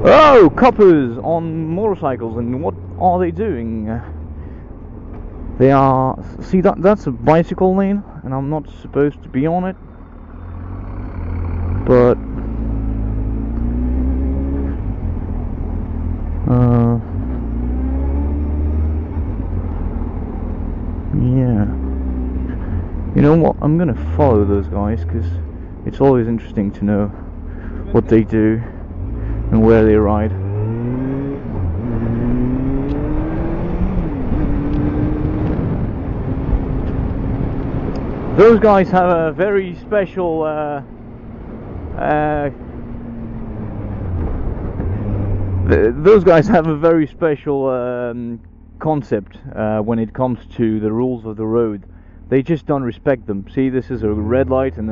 Oh, coppers on motorcycles, and what are they doing? They are... See, that's a bicycle lane, and I'm not supposed to be on it. But... yeah. You know what? I'm gonna follow those guys, because it's always interesting to know what they do and where they ride. Those guys have a very special those guys have a very special concept when it comes to the rules of the road. They just don't respect them. See, this is a red light, and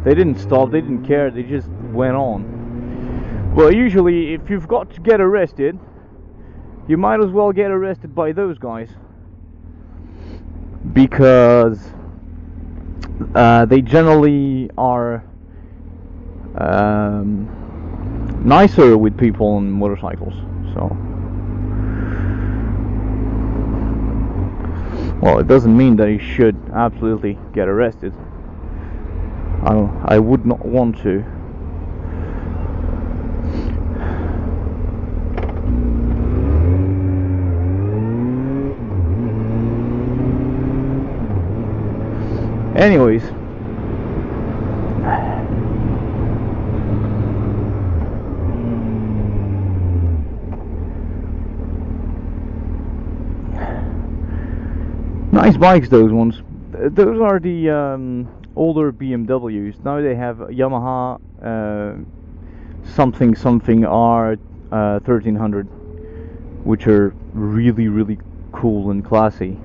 they didn't stop, they didn't care, they just went on. Well, usually if you've got to get arrested, you might as well get arrested by those guys, because they generally are nicer with people on motorcycles. So, well, it doesn't mean that you should absolutely get arrested. I would not want to. Anyways, nice bikes, those ones. Those are the older BMWs. Now they have Yamaha something R 1300, which are really cool and classy.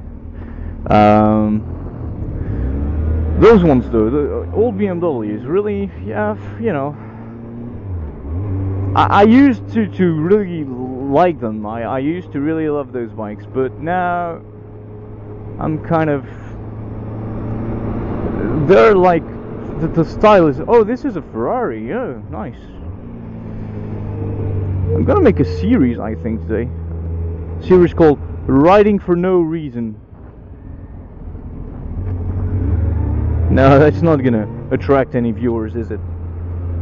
Those ones though, the old BMWs, really, yeah, you know, I used to really like them. I used to really love those bikes, but now I'm kind of, they're like, the style is, oh, this is a Ferrari, oh, nice. I'm gonna make a series, I think, today. A series called Riding for No Reason. No, that's not gonna attract any viewers, is it?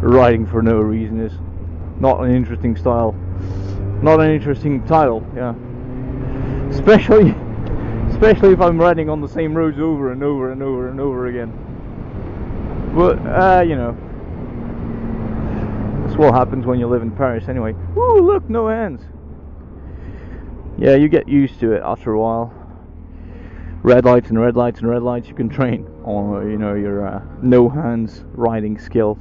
Riding for no reason is not an interesting style. Not an interesting title, yeah. Especially if I'm riding on the same roads over and over and over and over again. But, you know, that's what happens when you live in Paris anyway. Woo, look, no hands. Yeah, you get used to it after a while. Red lights and red lights and red lights, you can train on, you know, your no hands riding skills.